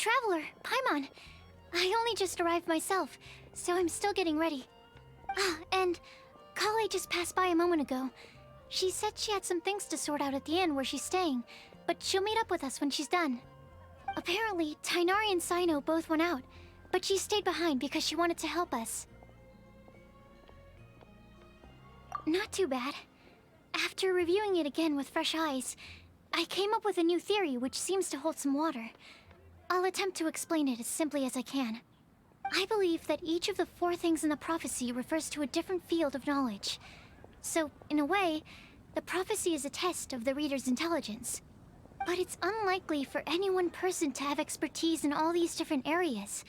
traveler, Paimon. I only just arrived myself, so I'm still getting ready. Ah, and Kale just passed by a moment ago. She said she had some things to sort out at the inn where she's staying, but she'll meet up with us when she's done. Apparently, Tighnari and Cyno both went out, but she stayed behind because she wanted to help us. Not too bad. After reviewing it again with fresh eyes, I came up with a new theory which seems to hold some water. I'll attempt to explain it as simply as I can. I believe that each of the 4 things in the prophecy refers to a different field of knowledge. So, in a way, the prophecy is a test of the reader's intelligence. But it's unlikely for any one person to have expertise in all these different areas.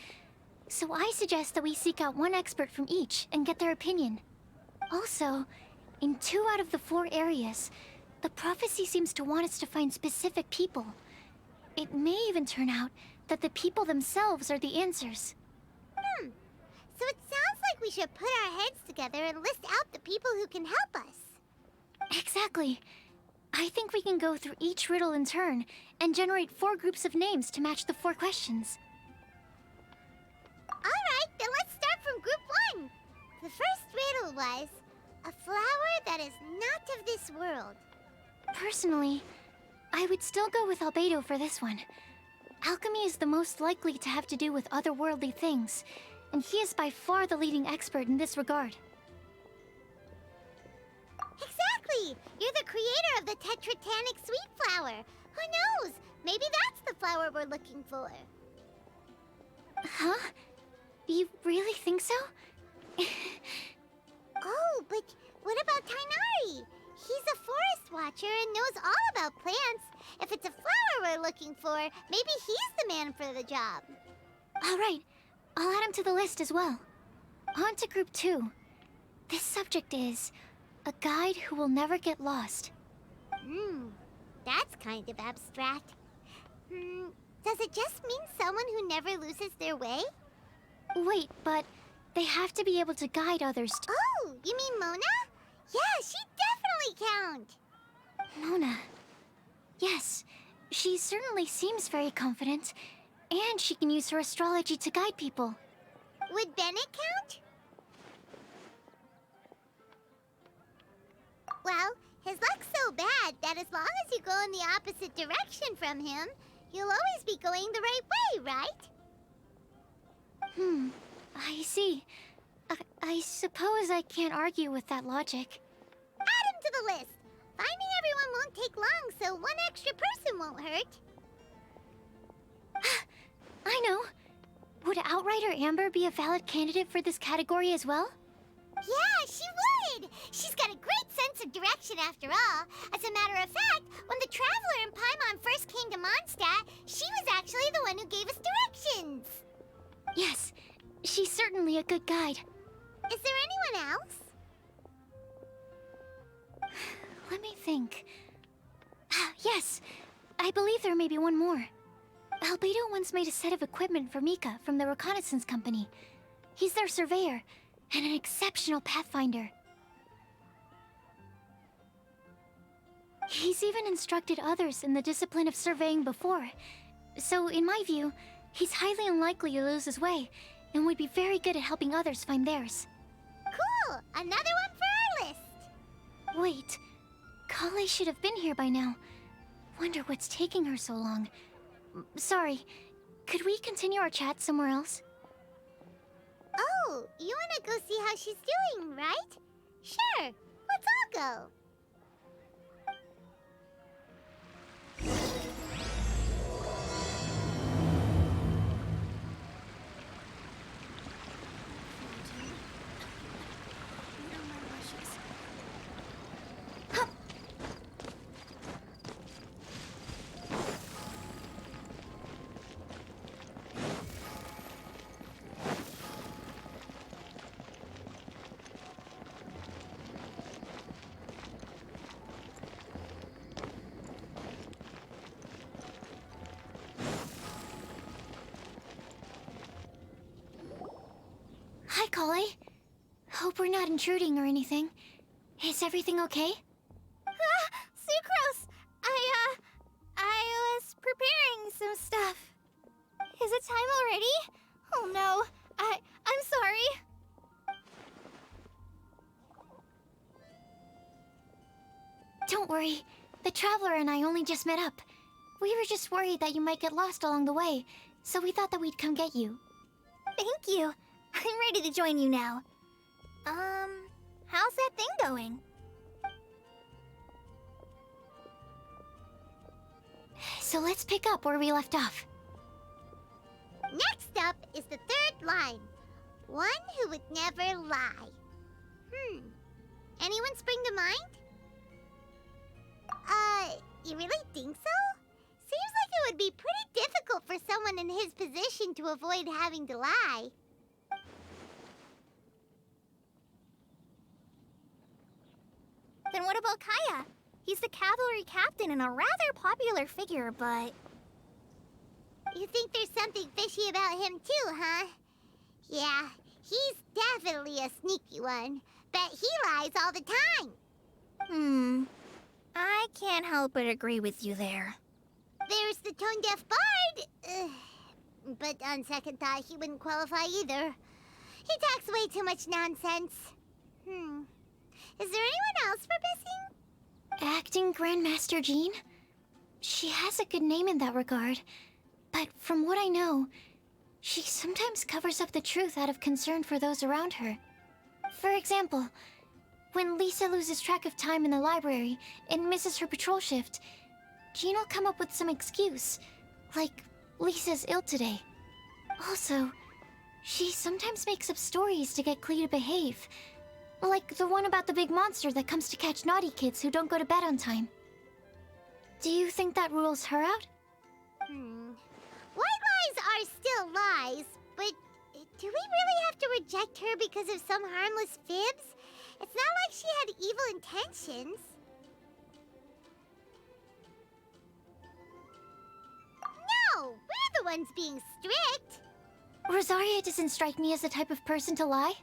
So I suggest that we seek out one expert from each and get their opinion. Also, in 2 out of the 4 areas, the prophecy seems to want us to find specific people. It may even turn out that the people themselves are the answers. So it sounds like we should put our heads together and list out the people who can help us. Exactly. I think we can go through each riddle in turn and generate 4 groups of names to match the 4 questions. Alright, then let's start from group 1. The first riddle was, a flower that is not of this world. Personally, I would still go with Albedo for this one. Alchemy is the most likely to have to do with otherworldly things, and he is by far the leading expert in this regard. Exactly! You're the creator of the Tetratanic sweet flower. Who knows? Maybe that's the flower we're looking for. Huh? You really think so? Oh, but what about Tighnari? He's a forest watcher and knows all about plants. If it's a flower we're looking for, maybe he's the man for the job. Alright, I'll add him to the list as well. On to group 2. This subject is a guide who will never get lost. That's kind of abstract. Does it just mean someone who never loses their way? Wait, but they have to be able to guide others to— Oh, you mean Mona? Yeah, she definitely count. Mona. Yes, she certainly seems very confident, and she can use her astrology to guide people. Would Bennett count? Well, his luck's so bad that as long as you go in the opposite direction from him, you'll always be going the right way, right? I see. I suppose I can't argue with that logic. Add him to the list. Finding everyone won't take long, so one extra person won't hurt. I know. Would Outrider Amber be a valid candidate for this category as well? Yeah, she would! She's got a great sense of direction after all. As a matter of fact, when the Traveler and Paimon first came to Mondstadt, she was actually the one who gave us directions. Yes, she's certainly a good guide. Is there anyone else? Let me think. Yes, I believe there may be one more. Albedo once made a set of equipment for Mika from the reconnaissance company. He's their surveyor, and an exceptional pathfinder. He's even instructed others in the discipline of surveying before. So, in my view, he's highly unlikely to lose his way, and would be very good at helping others find theirs. Cool! Another one for our list! Wait, Kale should have been here by now. Wonder what's taking her so long. Sorry, could we continue our chat somewhere else? Oh, you wanna go see how she's doing, right? Sure, let's all go. Hi, Kale. Hope we're not intruding or anything. Is everything okay? Sucrose! I was preparing some stuff. Is the time already? Oh no, I'm sorry. Don't worry. The Traveler and I only just met up. We were just worried that you might get lost along the way, so we thought that we'd come get you. Thank you. I'm ready to join you now. How's that thing going? So let's pick up where we left off. Next up is the third line. One who would never lie. Anyone spring to mind? You really think so? Seems like it would be pretty difficult for someone in his position to avoid having to lie. Then what about Kaya? He's the cavalry captain and a rather popular figure, but... You think there's something fishy about him too, huh? Yeah, he's definitely a sneaky one. Bet he lies all the time. I can't help but agree with you there. There's the tone-deaf bard. But on second thought, he wouldn't qualify either. He talks way too much nonsense. Is there anyone else we're missing? Acting Grandmaster Jean? She has a good name in that regard. But from what I know, she sometimes covers up the truth out of concern for those around her. For example, when Lisa loses track of time in the library and misses her patrol shift, Jean will come up with some excuse, like Lisa's ill today. Also, she sometimes makes up stories to get Klee to behave, like the one about the big monster that comes to catch naughty kids who don't go to bed on time. Do you think that rules her out? White lies are still lies, but do we really have to reject her because of some harmless fibs? It's not like she had evil intentions. No, we're the ones being strict. Rosaria doesn't strike me as the type of person to lie.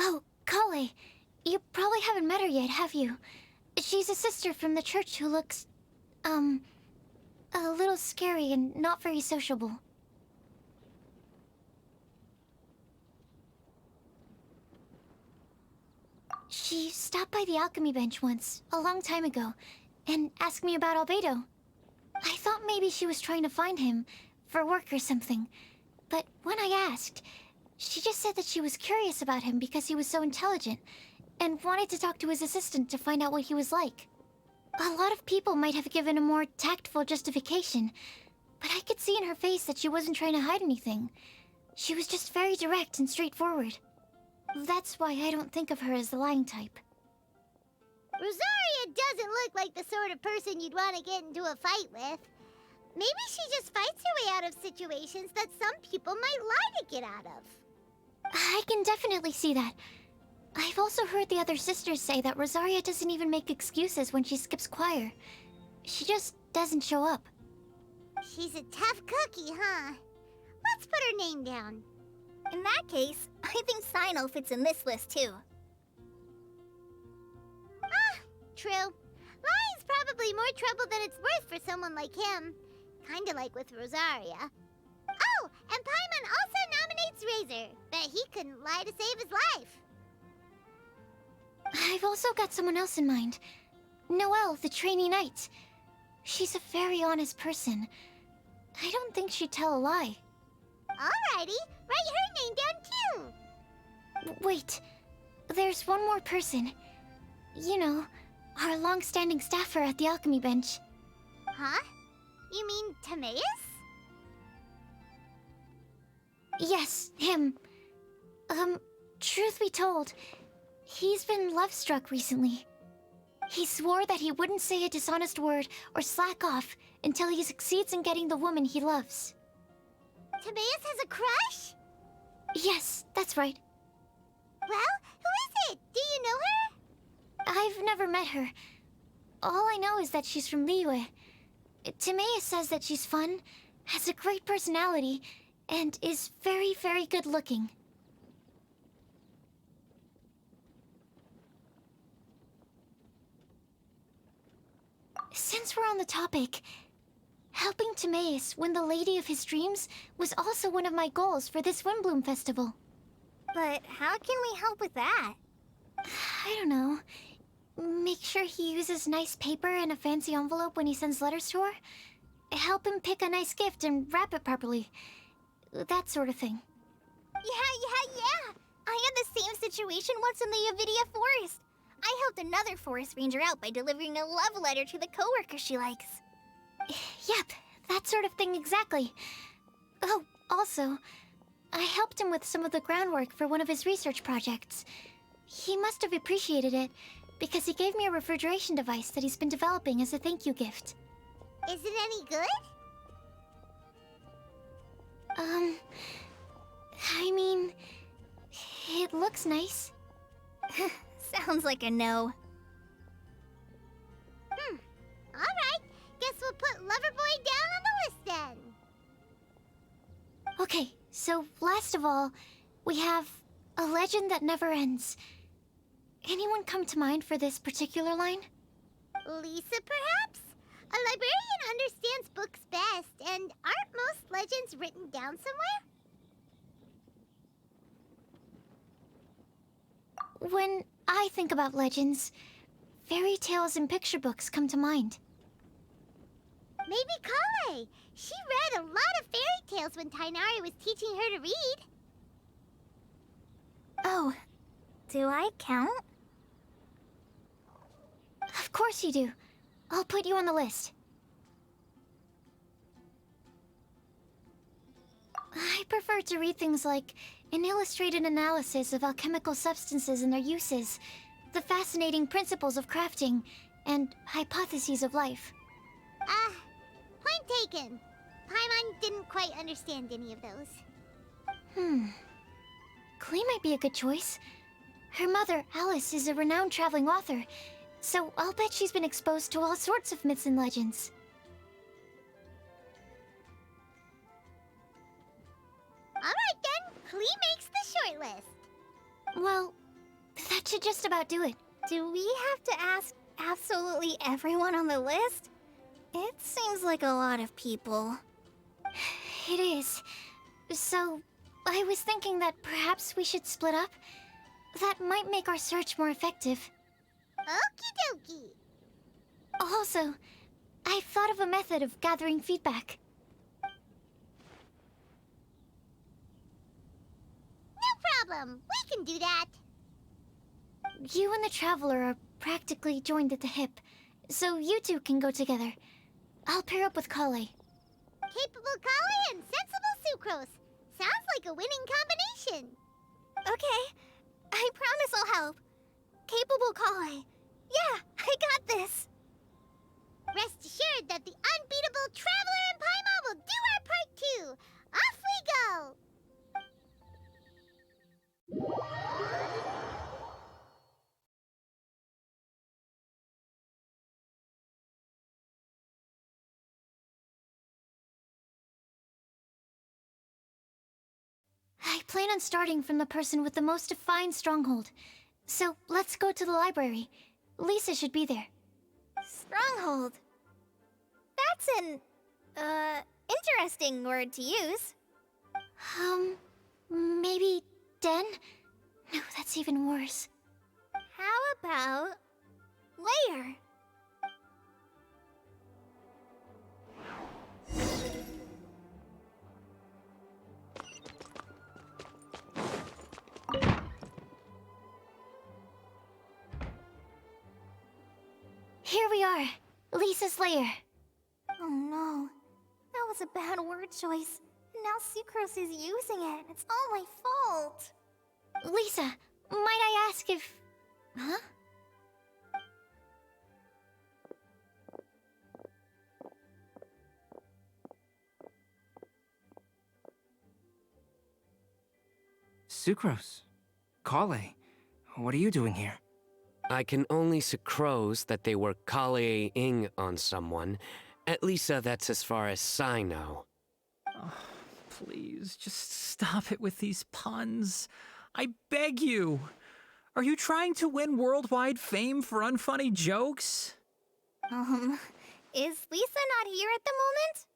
Oh, Kale, you probably haven't met her yet, have you? She's a sister from the church who looks, a little scary and not very sociable. She stopped by the alchemy bench once, a long time ago, and asked me about Albedo. I thought maybe she was trying to find him, for work or something. But when I asked, she just said that she was curious about him because he was so intelligent, and wanted to talk to his assistant to find out what he was like. A lot of people might have given a more tactful justification, but I could see in her face that she wasn't trying to hide anything. She was just very direct and straightforward. That's why I don't think of her as the lying type. Rosaria doesn't look like the sort of person you'd want to get into a fight with. Maybe she just fights her way out of situations that some people might lie to get out of. I can definitely see that. I've also heard the other sisters say that Rosaria doesn't even make excuses when she skips choir. She just doesn't show up. She's a tough cookie, huh? Let's put her name down. In that case, I think Sino fits in this list too. True. Lying's probably more trouble than it's worth for someone like him. Kinda like with Rosaria. Oh, and Paimon also nominates Razor. Bet he couldn't lie to save his life. I've also got someone else in mind. Noelle, the trainee knight. She's a very honest person. I don't think she'd tell a lie. Alrighty, write her name down too. Wait, there's one more person. You know, our long-standing staffer at the alchemy bench. Huh? You mean Timaeus? Yes, him. Truth be told, he's been love-struck recently. He swore that he wouldn't say a dishonest word or slack off until he succeeds in getting the woman he loves. Timaeus has a crush? Yes, that's right. Well, who is it? Do you know her? I've never met her. All I know is that she's from Liyue. Timaeus says that she's fun, has a great personality, and is very, very good looking. Since we're on the topic, Helping Timaeus win the lady of his dreams was also one of my goals for this Windbloom Festival. But how can we help with that? I don't know. Make sure he uses nice paper and a fancy envelope when he sends letters to her. Help him pick a nice gift and wrap it properly. That sort of thing. Yeah. I had the same situation once in the Avidia Forest. I helped another forest ranger out by delivering a love letter to the coworker she likes. Yep, that sort of thing exactly. Oh, also, I helped him with some of the groundwork for one of his research projects. He must have appreciated it, because he gave me a refrigeration device that he's been developing as a thank you gift. Is it any good? I mean, it looks nice. Sounds like a no. Alright, guess we'll put Loverboy down on the list then. Okay, so last of all, we have a legend that never ends. Anyone come to mind for this particular line? Lisa, perhaps? A librarian understands books best, and aren't most legends written down somewhere? When I think about legends, fairy tales and picture books come to mind. Maybe Kale. She read a lot of fairy tales when Tainari was teaching her to read. Oh, do I count? Of course you do. I'll put you on the list. I prefer to read things like an illustrated analysis of alchemical substances and their uses, the fascinating principles of crafting, and hypotheses of life. Point taken. Paimon didn't quite understand any of those. Klee might be a good choice. Her mother, Alice, is a renowned traveling author, so I'll bet she's been exposed to all sorts of myths and legends. Alright then, Klee makes the short list. Well, that should just about do it. Do we have to ask absolutely everyone on the list? It seems like a lot of people. It is. So, I was thinking that perhaps we should split up. That might make our search more effective. Okie dokie. Also, I've thought of a method of gathering feedback. No problem. We can do that. You and the Traveler are practically joined at the hip, so you two can go together. I'll pair up with Kale. Capable Kale and sensible Sucrose. Sounds like a winning combination. Okay, I promise I'll help. Capable Kale. Yeah, I got this. Rest assured that the unbeatable Traveler and Paimon will do our part too. Off we go! I plan on starting from the person with the most defined stronghold. So, let's go to the library. Lisa should be there. Stronghold. That's an, interesting word to use. Maybe den? No, that's even worse. How about layer? Here we are, Lisa's lair. Oh no, that was a bad word choice. Now Sucrose is using it. It's all my fault. Lisa, might I ask if... Huh? Sucrose. Kale. What are you doing here? I can only sucrose that they were Kale-ing on someone. At least that's as far as I know. Oh, please, just stop it with these puns. I beg you. Are you trying to win worldwide fame for unfunny jokes? Is Lisa not here at the moment?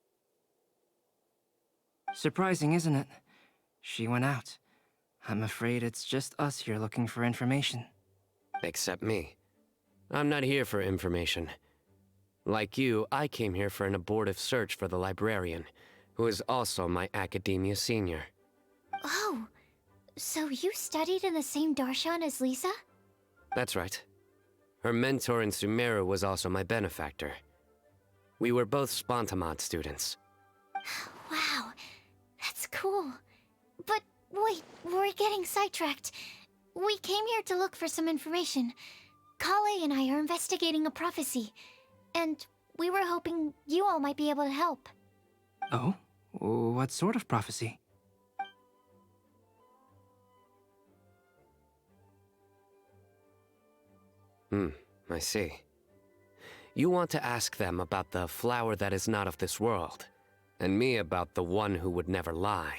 Surprising, isn't it? She went out. I'm afraid it's just us here looking for information. Except me. I'm not here for information. Like you, I came here for an abortive search for the librarian, who is also my academia senior. Oh, so you studied in the same darshan as Lisa? That's right. Her mentor in Sumeru was also my benefactor. We were both Spontamod students. Wow, that's cool. But wait, we're getting sidetracked. We came here to look for some information. Kale and I are investigating a prophecy, and we were hoping you all might be able to help. Oh? What sort of prophecy? I see. You want to ask them about the flower that is not of this world, and me about the one who would never lie.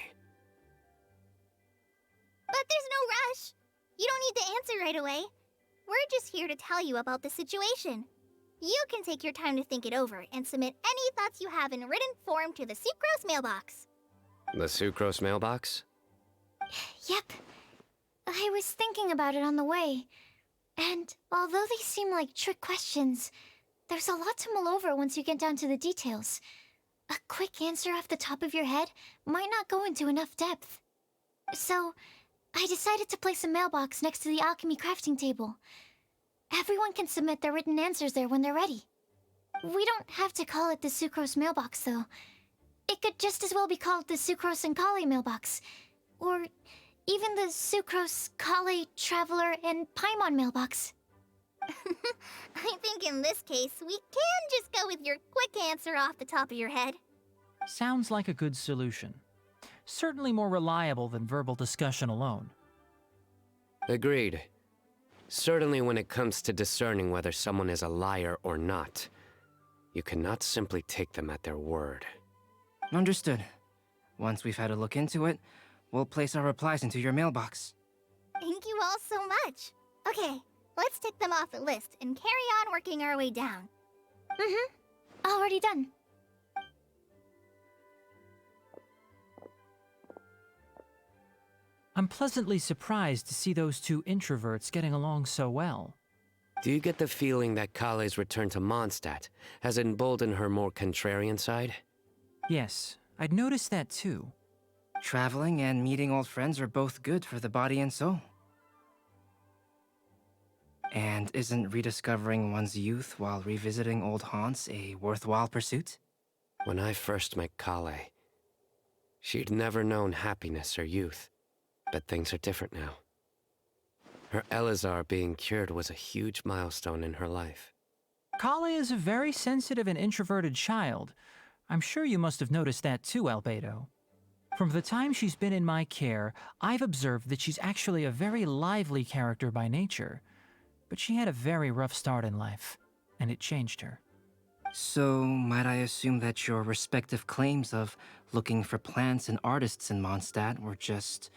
But there's no rush. You don't need to answer right away. We're just here to tell you about the situation. You can take your time to think it over and submit any thoughts you have in written form to the Sucrose mailbox. The Sucrose mailbox? Yep. I was thinking about it on the way. And although they seem like trick questions, there's a lot to mull over once you get down to the details. A quick answer off the top of your head might not go into enough depth. So, I decided to place a mailbox next to the alchemy crafting table. Everyone can submit their written answers there when they're ready. We don't have to call it the Sucrose mailbox, though. It could just as well be called the Sucrose and Kale mailbox. Or even the Sucrose, Kale, Traveler, and Paimon mailbox. I think in this case, we can just go with your quick answer off the top of your head. Sounds like a good solution. Certainly more reliable than verbal discussion alone. Agreed. Certainly when it comes to discerning whether someone is a liar or not, you cannot simply take them at their word. Understood. Once we've had a look into it, we'll place our replies into your mailbox. Thank you all so much. Okay, let's tick them off the list and carry on working our way down. Already done. I'm pleasantly surprised to see those two introverts getting along so well. Do you get the feeling that Kale's return to Mondstadt has emboldened her more contrarian side? Yes, I'd noticed that too. Traveling and meeting old friends are both good for the body and soul. And isn't rediscovering one's youth while revisiting old haunts a worthwhile pursuit? When I first met Kale, she'd never known happiness or youth. But things are different now. Her Elazar being cured was a huge milestone in her life. Kale is a very sensitive and introverted child. I'm sure you must have noticed that too, Albedo. From the time she's been in my care, I've observed that she's actually a very lively character by nature. But she had a very rough start in life, and it changed her. So, might I assume that your respective claims of looking for plants and artists in Mondstadt were just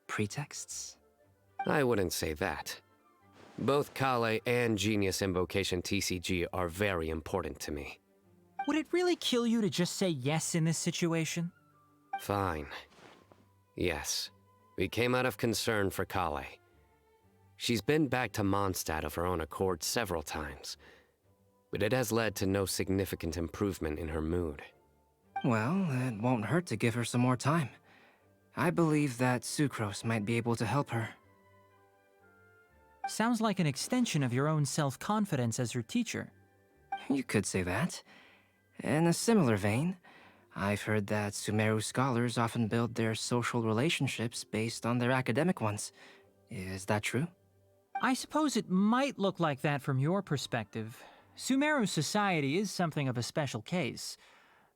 pretexts? I wouldn't say that. Both Kale and Genius Invocation TCG are very important to me. Would it really kill you to just say yes in this situation? Fine. Yes, we came out of concern for Kale. She's been back to Mondstadt of her own accord several times, but it has led to no significant improvement in her mood. Well, it won't hurt to give her some more time. I believe that Sucrose might be able to help her. Sounds like an extension of your own self-confidence as her teacher. You could say that. In a similar vein, I've heard that Sumeru scholars often build their social relationships based on their academic ones. Is that true? I suppose it might look like that from your perspective. Sumeru society is something of a special case.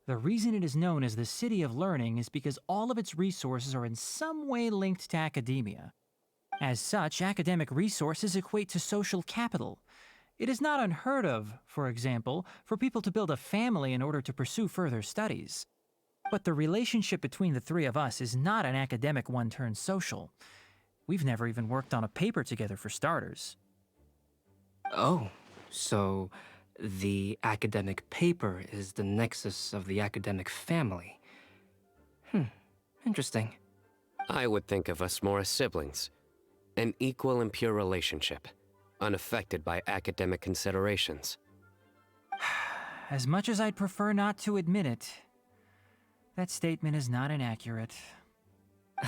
The reason it is known as the City of Learning is because all of its resources are in some way linked to academia. As such, academic resources equate to social capital. It is not unheard of, for example, for people to build a family in order to pursue further studies. But the relationship between the three of us is not an academic one turned social. We've never even worked on a paper together for starters. Oh, so The academic paper is the nexus of the academic family. Interesting. I would think of us more as siblings. An equal and pure relationship, unaffected by academic considerations. As much as I'd prefer not to admit it, that statement is not inaccurate.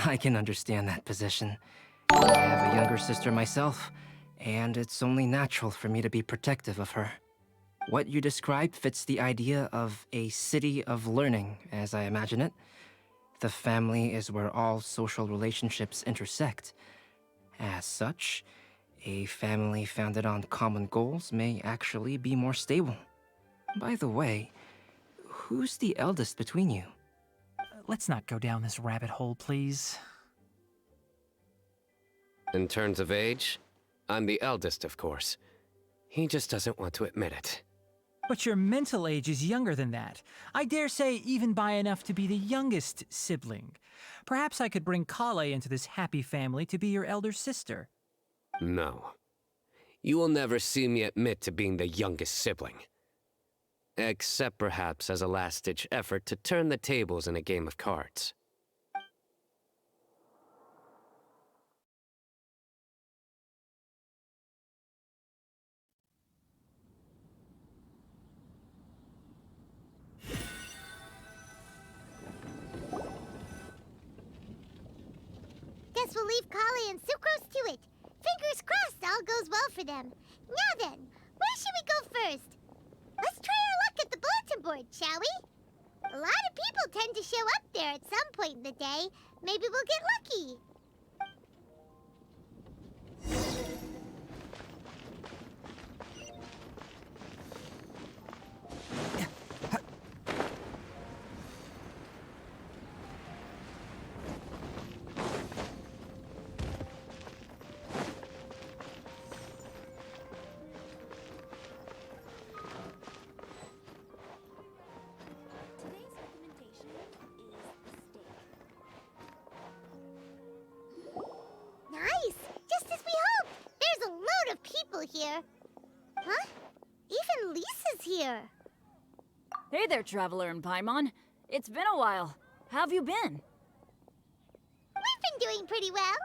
I can understand that position. I have a younger sister myself, and it's only natural for me to be protective of her. What you described fits the idea of a city of learning, as I imagine it. The family is where all social relationships intersect. As such, a family founded on common goals may actually be more stable. By the way, who's the eldest between you? Let's not go down this rabbit hole, please. In terms of age, I'm the eldest, of course. He just doesn't want to admit it. But your mental age is younger than that. I dare say even by enough to be the youngest sibling. Perhaps I could bring Kale into this happy family to be your elder sister. No. You will never see me admit to being the youngest sibling. Except perhaps as a last-ditch effort to turn the tables in a game of cards. Guess we'll leave Kali and Sucrose to it. Fingers crossed all goes well for them. Now then, where should we go first? Let's try our luck at the bulletin board, shall we? A lot of people tend to show up there at some point in the day. Maybe we'll get lucky. Nice! Just as we hoped! There's a load of people here. Huh? Even Lisa's here. Hey there, Traveler in Paimon. It's been a while. How have you been? We've been doing pretty well.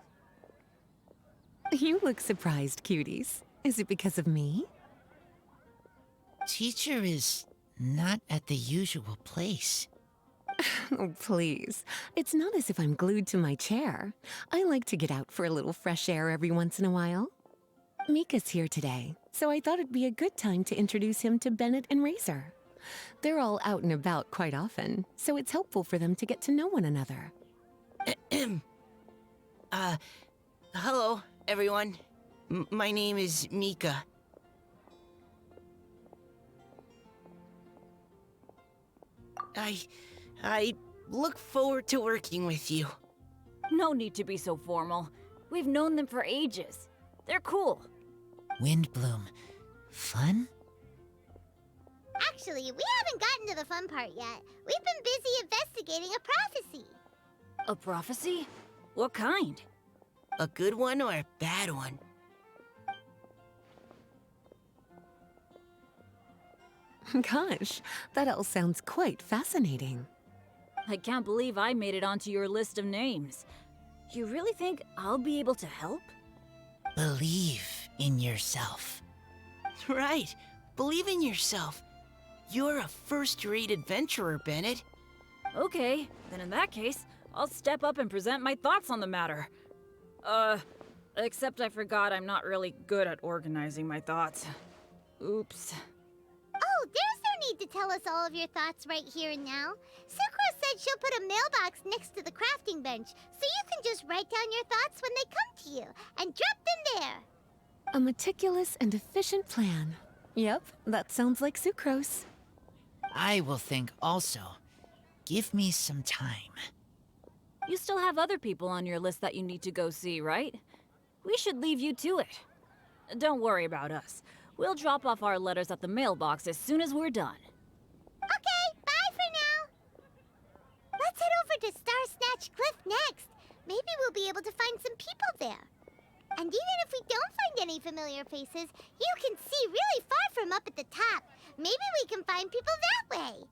You look surprised, cuties. Is it because of me? Teacher is not at the usual place. Oh, please. It's not as if I'm glued to my chair. I like to get out for a little fresh air every once in a while. Mika's here today, so I thought it'd be a good time to introduce him to Bennett and Razor. They're all out and about quite often, so it's helpful for them to get to know one another. Hello, everyone. My name is Mika. I look forward to working with you. No need to be so formal. We've known them for ages. They're cool. Windbloom. Fun? Actually, we haven't gotten to the fun part yet. We've been busy investigating a prophecy. A prophecy? What kind? A good one or a bad one? Gosh, that all sounds quite fascinating. I can't believe I made it onto your list of names. You really think I'll be able to help? Believe in yourself. Right. Believe in yourself. You're a first-rate adventurer, Bennett. Okay, then in that case, I'll step up and present my thoughts on the matter. Except I forgot I'm not really good at organizing my thoughts. Oops. Oh, there's no need to tell us all of your thoughts right here and now. Sucrose said she'll put a mailbox next to the crafting bench, so you can just write down your thoughts when they come to you, and drop them there. A meticulous and efficient plan. Yep, that sounds like Sucrose. I will think also. Give me some time. You still have other people on your list that you need to go see, right? We should leave you to it. Don't worry about us. We'll drop off our letters at the mailbox as soon as we're done. Okay, bye for now. Let's head over to Star Snatch Cliff next. Maybe we'll be able to find some people there. And even if we don't find any familiar faces, you can see really far from up at the top. Maybe we can find people that way.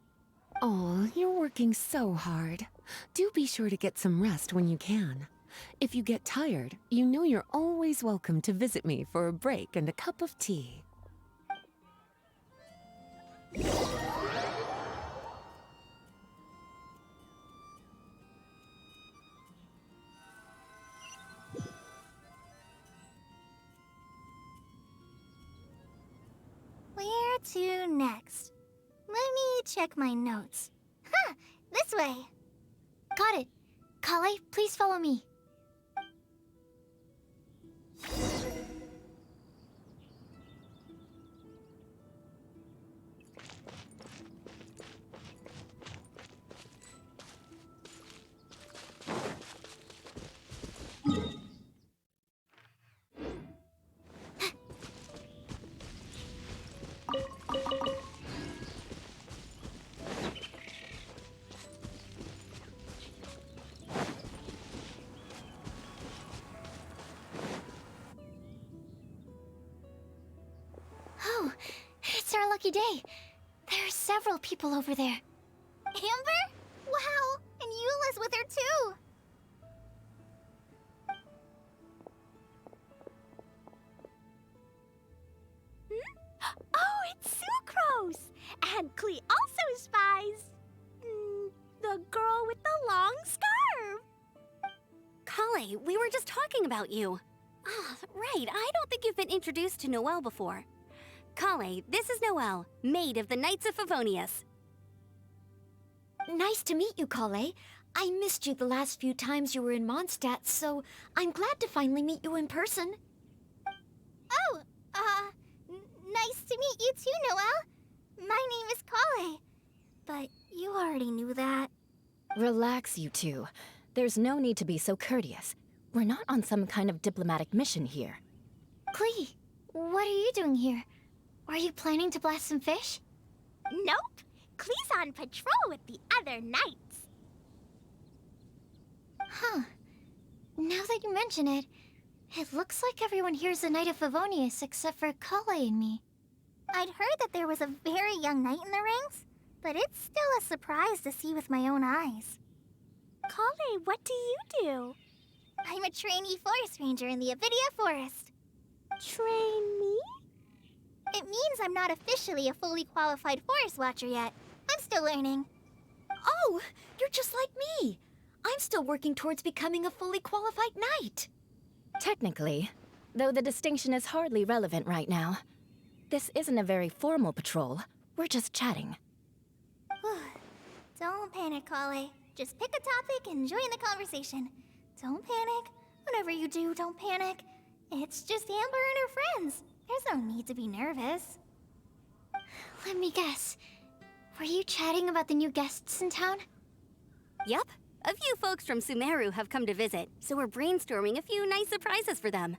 Oh, you're working so hard. Do be sure to get some rest when you can. If you get tired, you know you're always welcome to visit me for a break and a cup of tea. Where to next? Let me check my notes. Huh, this way. Got it. Kale, please follow me. Oh, it's our lucky day. There are several people over there. Amber? Wow, and Eula's with her too. Oh, it's Sucrose! And Klee also spies the girl with the long scarf. Kale, we were just talking about you. Ah, right, I don't think you've been introduced to Noelle before. Kale, this is Noelle, maid of the Knights of Favonius. Nice to meet you, Kale. I missed you the last few times you were in Mondstadt, so I'm glad to finally meet you in person. Oh, nice to meet you too, Noelle. My name is Kale. But you already knew that. Relax, you two. There's no need to be so courteous. We're not on some kind of diplomatic mission here. Klee, what are you doing here? Are you planning to blast some fish? Nope. Klee's on patrol with the other knights. Huh. Now that you mention it, it looks like everyone here's a Knight of Favonius except for Kale and me. I'd heard that there was a very young knight in the ranks, but it's still a surprise to see with my own eyes. Kale, what do you do? I'm a trainee forest ranger in the Avidia Forest. Trainee? It means I'm not officially a fully qualified forest watcher yet. I'm still learning. Oh, you're just like me. I'm still working towards becoming a fully qualified knight. Technically, though the distinction is hardly relevant right now. This isn't a very formal patrol. We're just chatting. Don't panic, Kale. Just pick a topic and join the conversation. Don't panic. Whatever you do, don't panic. It's just Amber and her friends. There's no need to be nervous. Let me guess. Were you chatting about the new guests in town? Yup. A few folks from Sumeru have come to visit, so we're brainstorming a few nice surprises for them.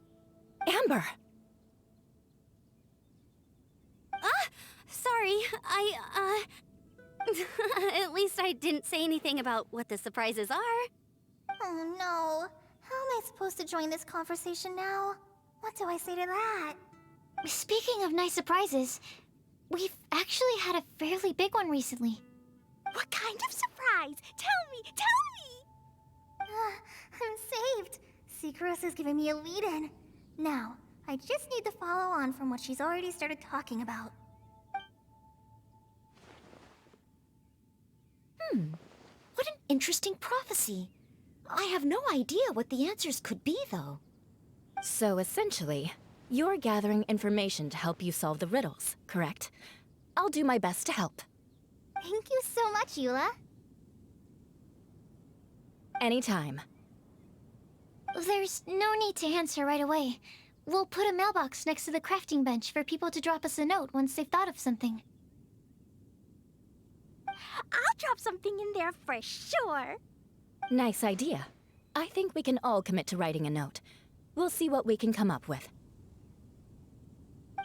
Amber! Sorry, At least I didn't say anything about what the surprises are. Oh no. How am I supposed to join this conversation now? What do I say to that? Speaking of nice surprises, we've actually had a fairly big one recently. What kind of surprise? Tell me! I'm saved. Sucrose is giving me a lead-in. Now, I just need to follow on from what she's already started talking about. What an interesting prophecy. I have no idea what the answers could be, though. So essentially, you're gathering information to help you solve the riddles, correct? I'll do my best to help. Thank you so much, Eula. Anytime. There's no need to answer right away. We'll put a mailbox next to the crafting bench for people to drop us a note once they've thought of something. I'll drop something in there for sure. Nice idea. I think we can all commit to writing a note. We'll see what we can come up with.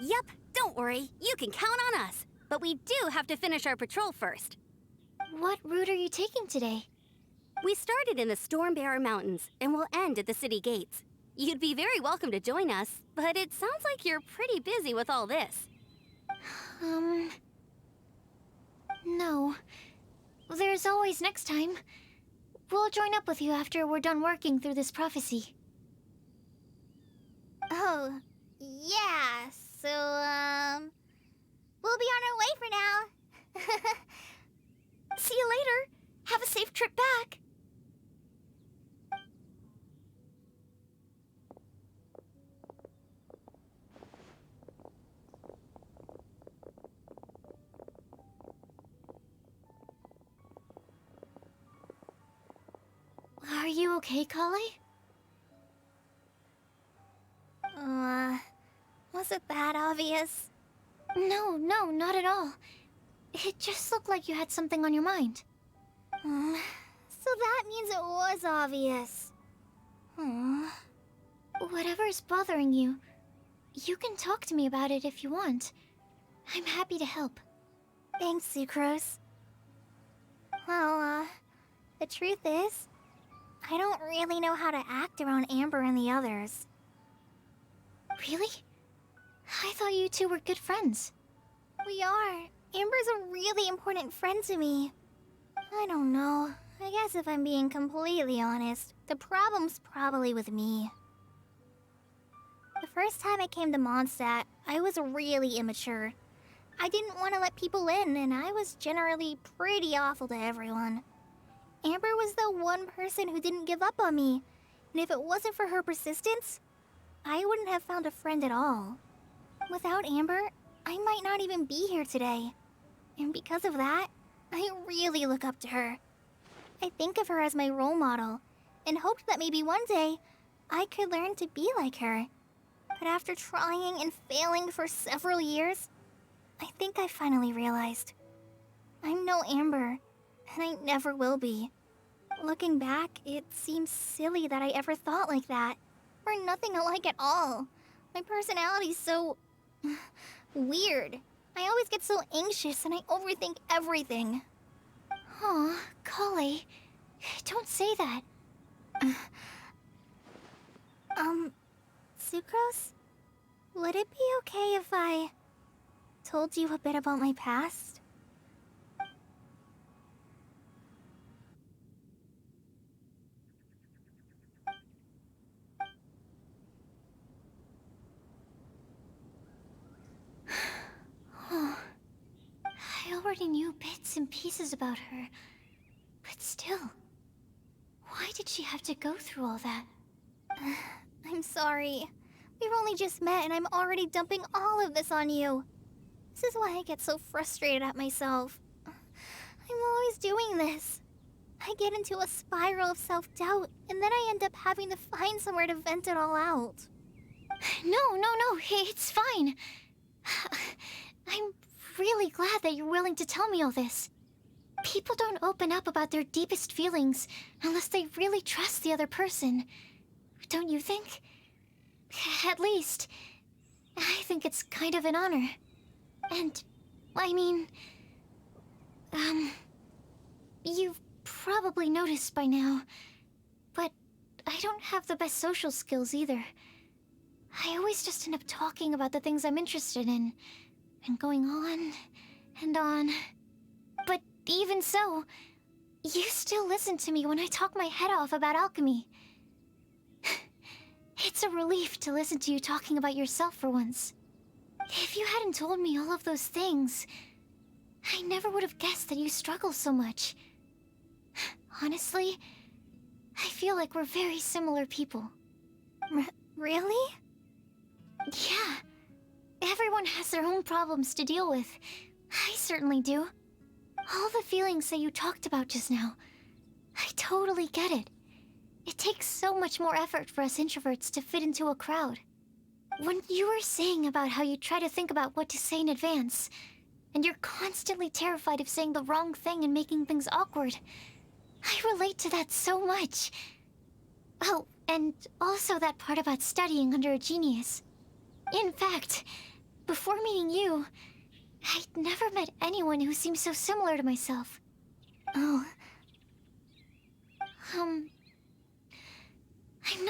Yup, don't worry. You can count on us. But we do have to finish our patrol first. What route are you taking today? We started in the Stormbearer Mountains, and we'll end at the city gates. You'd be very welcome to join us, but it sounds like you're pretty busy with all this. No. There's always next time. We'll join up with you after we're done working through this prophecy. Oh, yeah, so, we'll be on our way for now. See you later. Have a safe trip back. Are you okay, Kale? Was it that obvious? No, not at all. It just looked like you had something on your mind. So that means it was obvious. Whatever's bothering you, you can talk to me about it if you want. I'm happy to help. Thanks, Sucrose. Well, the truth is, I don't really know how to act around Amber and the others. Really? I thought you two were good friends. We are. Amber's a really important friend to me. I don't know. I guess if I'm being completely honest, the problem's probably with me. The first time I came to Mondstadt, I was really immature. I didn't want to let people in, and I was generally pretty awful to everyone. Amber was the one person who didn't give up on me, and if it wasn't for her persistence, I wouldn't have found a friend at all. Without Amber, I might not even be here today. And because of that, I really look up to her. I think of her as my role model, and hoped that maybe one day, I could learn to be like her. But after trying and failing for several years, I think I finally realized. I'm no Amber, and I never will be. Looking back, it seems silly that I ever thought like that. We're nothing alike at all. My personality's so... weird. I always get so anxious and I overthink everything. Aw, Kale, don't say that. Sucrose? Would it be okay if I told you a bit about my past? I already knew bits and pieces about her. But still, why did she have to go through all that? I'm sorry. We've only just met and I'm already dumping all of this on you. This is why I get so frustrated at myself. I'm always doing this. I get into a spiral of self-doubt, and then I end up having to find somewhere to vent it all out. No, it's fine. I'm really glad that you're willing to tell me all this. People don't open up about their deepest feelings unless they really trust the other person. Don't you think? At least, I think it's kind of an honor. And, I mean... You've probably noticed by now, but I don't have the best social skills either. I always just end up talking about the things I'm interested in, and going on and on. But even so, you still listen to me when I talk my head off about alchemy. It's a relief to listen to you talking about yourself for once. If you hadn't told me all of those things, I never would have guessed that you struggle so much. Honestly, I feel like we're very similar people. Really? Yeah. Everyone has their own problems to deal with. I certainly do. All the feelings that you talked about just now, I totally get it. It takes so much more effort for us introverts to fit into a crowd. When you were saying about how you try to think about what to say in advance, and you're constantly terrified of saying the wrong thing and making things awkward, I relate to that so much. Oh, and also that part about studying under a genius. In fact, before meeting you, I'd never met anyone who seemed so similar to myself. Oh. I'm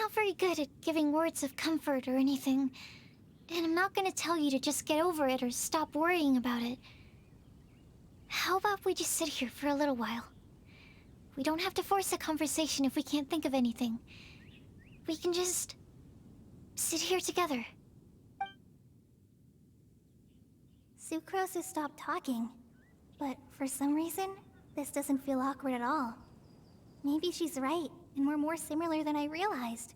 not very good at giving words of comfort or anything. And I'm not gonna tell you to just get over it or stop worrying about it. How about we just sit here for a little while? We don't have to force a conversation if we can't think of anything. We can just sit here together. Sucrose has stopped talking, but for some reason, this doesn't feel awkward at all. Maybe she's right, and we're more similar than I realized.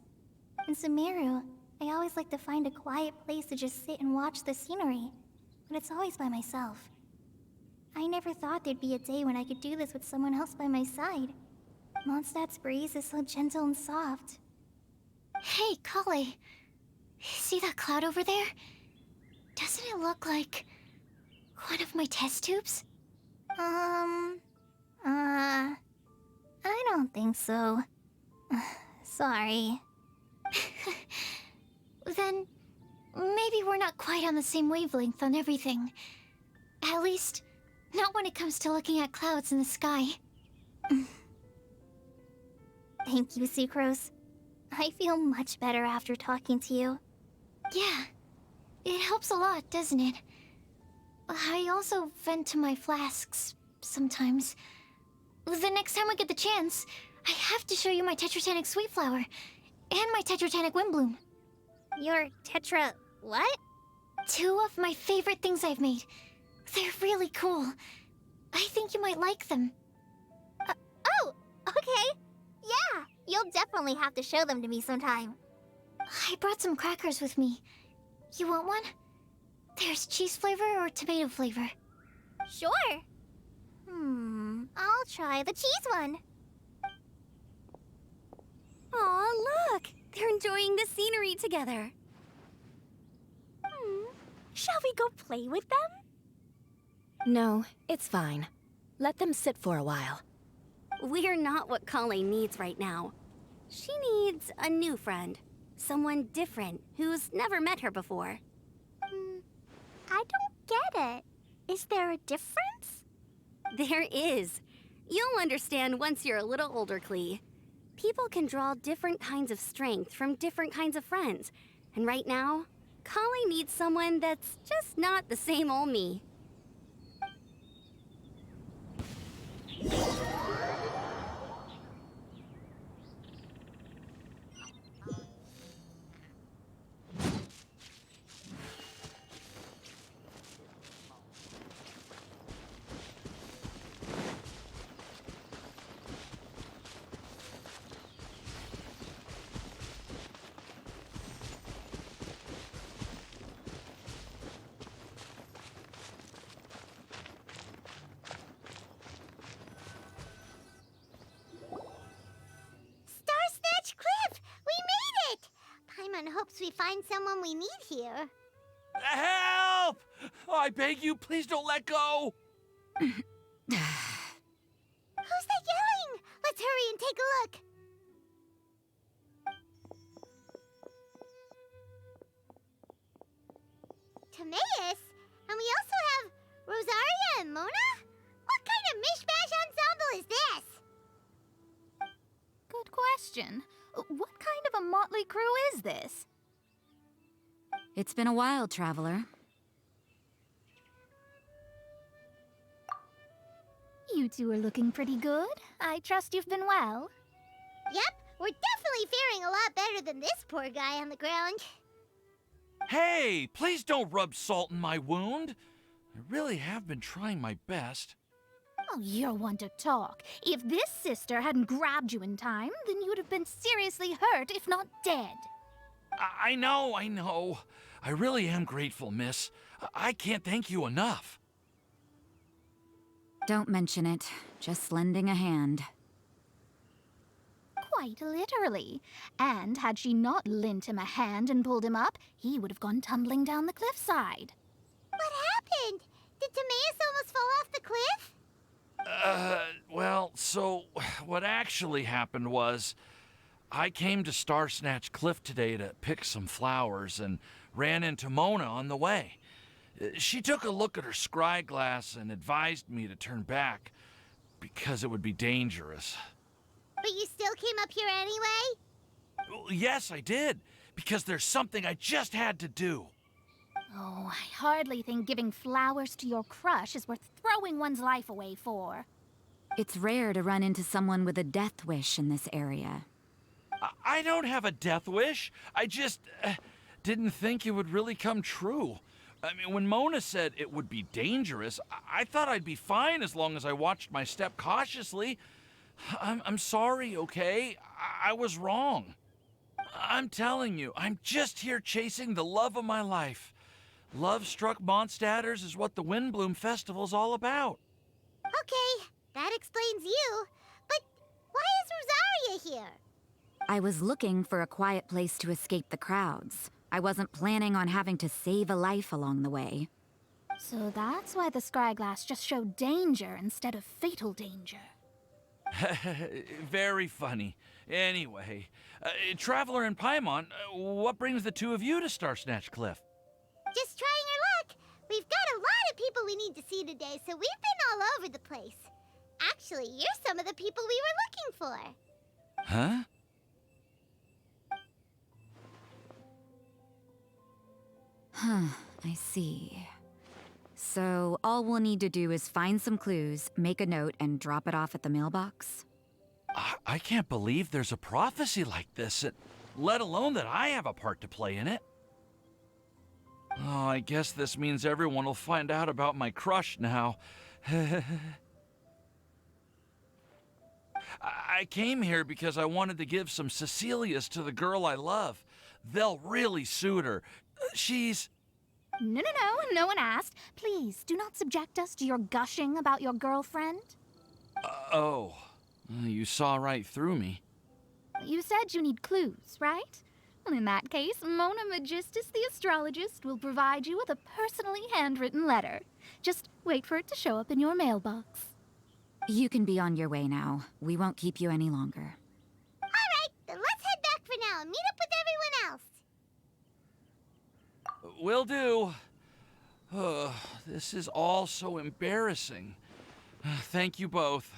In Sumeru, I always like to find a quiet place to just sit and watch the scenery, but it's always by myself. I never thought there'd be a day when I could do this with someone else by my side. Mondstadt's breeze is so gentle and soft. Hey, Kale. See that cloud over there? Doesn't it look like one of my test tubes? I don't think so. Sorry. Then maybe we're not quite on the same wavelength on everything. At least, not when it comes to looking at clouds in the sky. Thank you, Sucrose. I feel much better after talking to you. Yeah, it helps a lot, doesn't it? I also vent to my flasks sometimes. The next time we get the chance, I have to show you my Tetratanic Sweet Flower and my Tetratanic Windbloom. Your Tetra... what? 2 of my favorite things I've made. They're really cool. I think you might like them. Oh, okay. Yeah, you'll definitely have to show them to me sometime. I brought some crackers with me. You want one? There's cheese flavor or tomato flavor. Sure. I'll try the cheese one. Aw, look! They're enjoying the scenery together. Shall we go play with them? No, it's fine. Let them sit for a while. We're not what Kale needs right now. She needs a new friend. Someone different, who's never met her before. I don't get it. Is there a difference? There is. You'll understand once you're a little older, Klee. People can draw different kinds of strength from different kinds of friends. And right now, Kale needs someone that's just not the same old me. Starsnatch Cliff! We made it! Paimon hopes we find someone we need here. Help! I beg you, please don't let go! Who's that yelling? Let's hurry and take a look. Timaeus? And we also have Rosaria and Mona? What kind of mishmash ensemble is this? Good question. What kind of a motley crew is this? It's been a while, Traveler. You two are looking pretty good. I trust you've been well. Yep, we're definitely faring a lot better than this poor guy on the ground. Hey, please don't rub salt in my wound. I really have been trying my best. Oh, you're one to talk. If this sister hadn't grabbed you in time, then you'd have been seriously hurt, if not dead. I know. I really am grateful, miss. I can't thank you enough. Don't mention it. Just lending a hand. Quite literally. And had she not lent him a hand and pulled him up, he would have gone tumbling down the cliffside. What happened? Did Timaeus almost fall off the cliff? Well, so what actually happened was I came to Starsnatch Cliff today to pick some flowers and ran into Mona on the way. She took a look at her scry glass and advised me to turn back because it would be dangerous. But you still came up here anyway? yes, I did. Because there's something I just had to do. Oh, I hardly think giving flowers to your crush is worth throwing one's life away for. It's rare to run into someone with a death wish in this area. I don't have a death wish. I just didn't think it would really come true. I mean, when Mona said it would be dangerous, I thought I'd be fine as long as I watched my step cautiously. I'm sorry, okay? I was wrong. I'm telling you, I'm just here chasing the love of my life. Love-struck Mondstadters is what the Windbloom Festival's all about. Okay, that explains you. But why is Rosaria here? I was looking for a quiet place to escape the crowds. I wasn't planning on having to save a life along the way. So that's why the Scryglass just showed danger instead of fatal danger. Very funny. Anyway, Traveler and Paimon, what brings the two of you to Starsnatch Cliff? Just trying our luck. We've got a lot of people we need to see today, so we've been all over the place. Actually, you're some of the people we were looking for. Huh? I see. So all we'll need to do is find some clues, make a note, and drop it off at the mailbox? I can't believe there's a prophecy like this, let alone that I have a part to play in it. Oh, I guess this means everyone will find out about my crush now. I came here because I wanted to give some Cecilias to the girl I love. They'll really suit her. She's... No one asked. Please, do not subject us to your gushing about your girlfriend. Oh, you saw right through me. You said you need clues, right? Well, in that case, Mona Magistus the astrologist will provide you with a personally handwritten letter. Just wait for it to show up in your mailbox. You can be on your way now. We won't keep you any longer. All right, then let's head back for now and meet up with everyone else. Will do. This is all so embarrassing. Thank you both.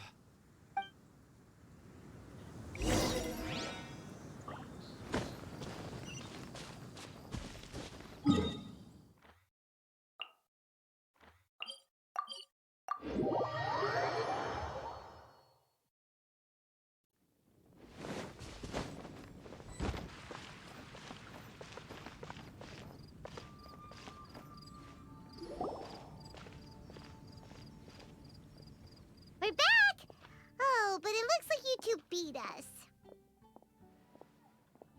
We're back! Oh, but it looks like you two beat us.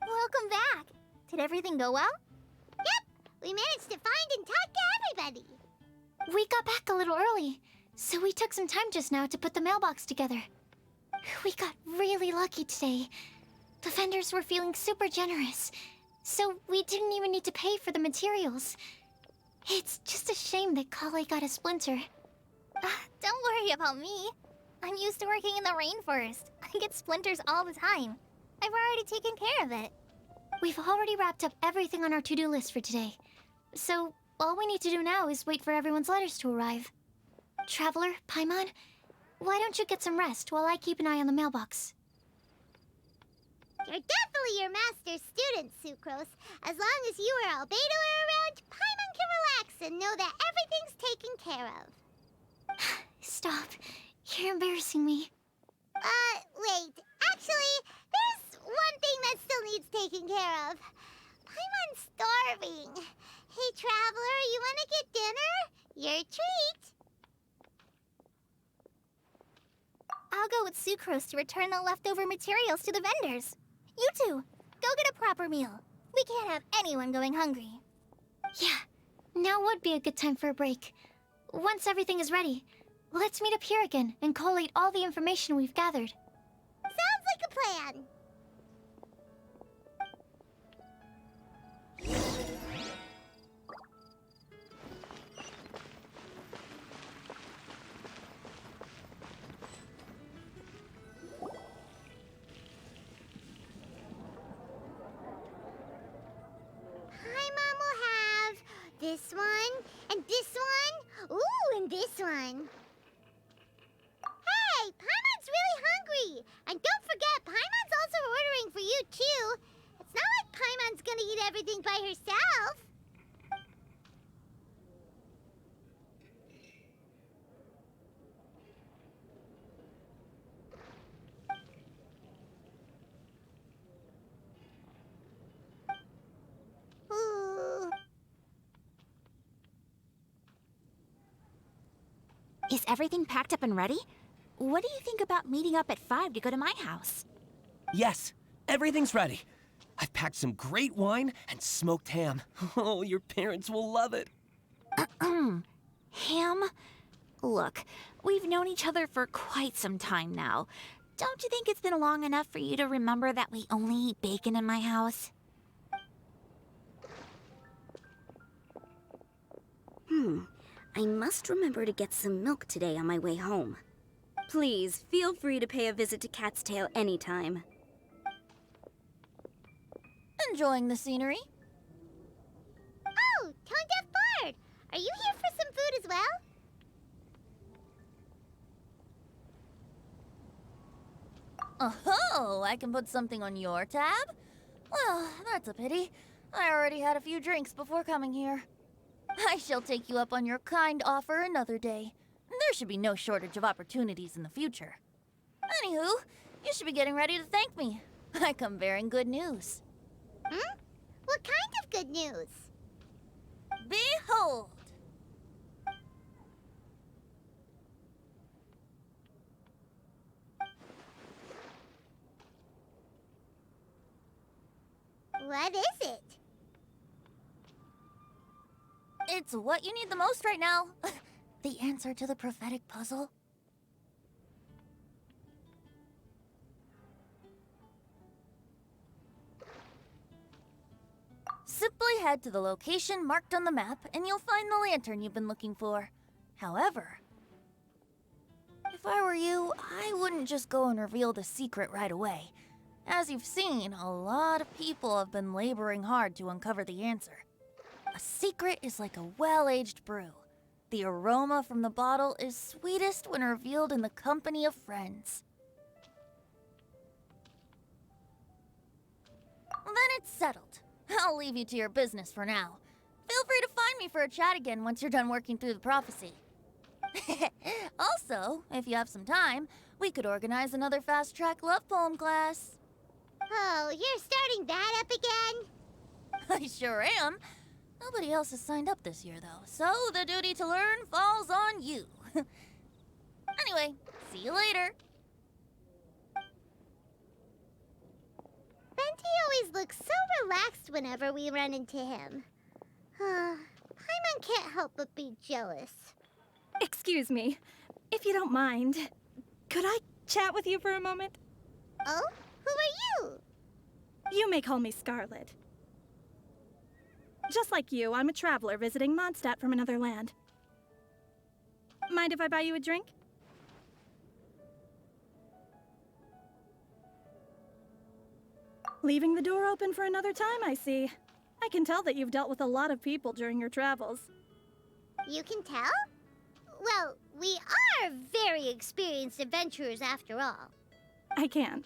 Welcome back. Did everything go well? Yep, we managed to find and talk to everybody. We got back a little early, so we took some time just now to put the mailbox together. We got really lucky today. The vendors were feeling super generous, so we didn't even need to pay for the materials. It's just a shame that Kale got a splinter. Don't worry about me. I'm used to working in the rainforest. I get splinters all the time. I've already taken care of it. We've already wrapped up everything on our to-do list for today. So, all we need to do now is wait for everyone's letters to arrive. Traveler, Paimon, why don't you get some rest while I keep an eye on the mailbox? You're definitely your master's student, Sucrose. As long as you or Albedo are around, Paimon can relax and know that everything's taken care of. Stop. You're embarrassing me. Wait. Actually, there's one thing that still needs taken care of. Paimon's starving. Hey, Traveler, you want to get dinner? Your treat. I'll go with Sucrose to return the leftover materials to the vendors. You two, go get a proper meal. We can't have anyone going hungry. Yeah, now would be a good time for a break. Once everything is ready, let's meet up here again and collate all the information we've gathered. Sounds like a plan. Paimon will have this one, and this one, ooh, and this one. Hey, Paimon's really hungry! And don't forget, Paimon's also ordering for you, too. It's not like Paimon's gonna eat everything by herself. Ooh. Is everything packed up and ready? What do you think about meeting up at 5 to go to my house? Yes, everything's ready. I've packed some great wine and smoked ham. Oh, your parents will love it. Ham? Look, we've known each other for quite some time now. Don't you think it's been long enough for you to remember that we only eat bacon in my house? I must remember to get some milk today on my way home. Please, feel free to pay a visit to Cat's Tail anytime. Enjoying the scenery? Oh, Tone Deaf Bard! Are you here for some food as well? Oh, I can put something on your tab? Well, that's a pity. I already had a few drinks before coming here. I shall take you up on your kind offer another day. There should be no shortage of opportunities in the future. Anywho, you should be getting ready to thank me. I come bearing good news. What kind of good news? Behold! What is it? It's what you need the most right now. The answer to the prophetic puzzle. Simply head to the location marked on the map and you'll find the lantern you've been looking for. However, if I were you, I wouldn't just go and reveal the secret right away. As you've seen, a lot of people have been laboring hard to uncover the answer. A secret is like a well-aged brew. The aroma from the bottle is sweetest when revealed in the company of friends. Then it's settled. I'll leave you to your business for now. Feel free to find me for a chat again once you're done working through the prophecy. Also, if you have some time, we could organize another fast-track love poem class. Oh, you're starting that up again? I sure am. Nobody else has signed up this year, though, so the duty to learn falls on you. Anyway, see you later. Venti always looks so relaxed whenever we run into him. Paimon can't help but be jealous. Excuse me, if you don't mind, could I chat with you for a moment? Oh? Who are you? You may call me Scarlet. Just like you, I'm a traveler visiting Mondstadt from another land. Mind if I buy you a drink? Leaving the door open for another time, I see. I can tell that you've dealt with a lot of people during your travels. You can tell? Well, we are very experienced adventurers after all. I can.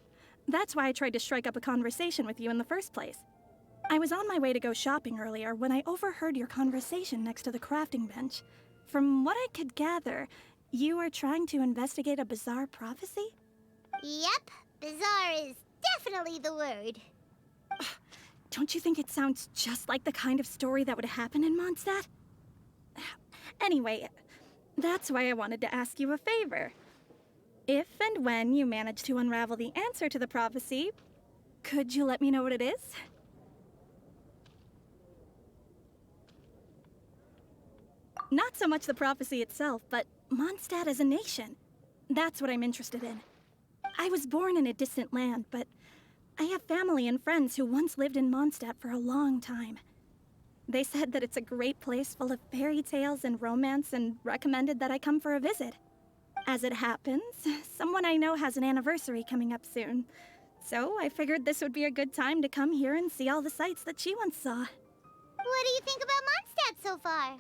That's why I tried to strike up a conversation with you in the first place. I was on my way to go shopping earlier when I overheard your conversation next to the crafting bench. From what I could gather, you are trying to investigate a bizarre prophecy? Yep, bizarre is definitely the word. Don't you think it sounds just like the kind of story that would happen in Mondstadt? Anyway, that's why I wanted to ask you a favor. If and when you manage to unravel the answer to the prophecy, could you let me know what it is? Not so much the prophecy itself, but Mondstadt as a nation. That's what I'm interested in. I was born in a distant land, but I have family and friends who once lived in Mondstadt for a long time. They said that it's a great place full of fairy tales and romance and recommended that I come for a visit. As it happens, someone I know has an anniversary coming up soon. So I figured this would be a good time to come here and see all the sights that she once saw. What do you think about Mondstadt so far?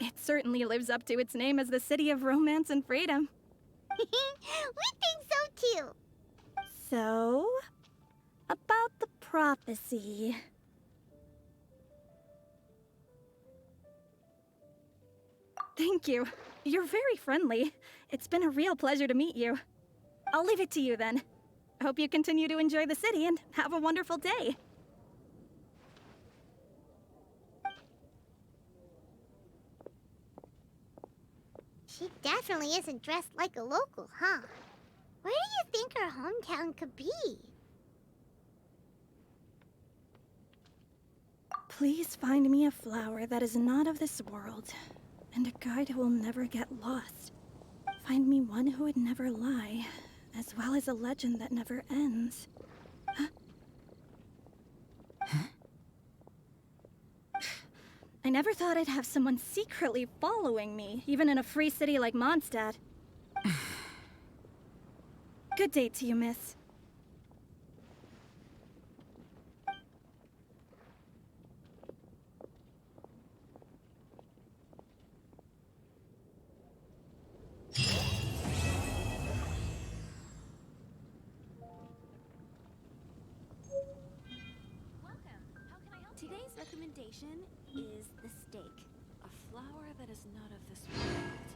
It certainly lives up to its name as the city of romance and freedom. We think so too. So, about prophecy. Thank you. You're very friendly. It's been a real pleasure to meet you. I'll leave it to you then. Hope you continue to enjoy the city and have a wonderful day. She definitely isn't dressed like a local, huh? Where do you think her hometown could be? Please find me a flower that is not of this world, and a guide who will never get lost. Find me one who would never lie, as well as a legend that never ends. Huh? I never thought I'd have someone secretly following me, even in a free city like Mondstadt. Good day to you, miss. Today's recommendation is the steak. A flower that is not of this world.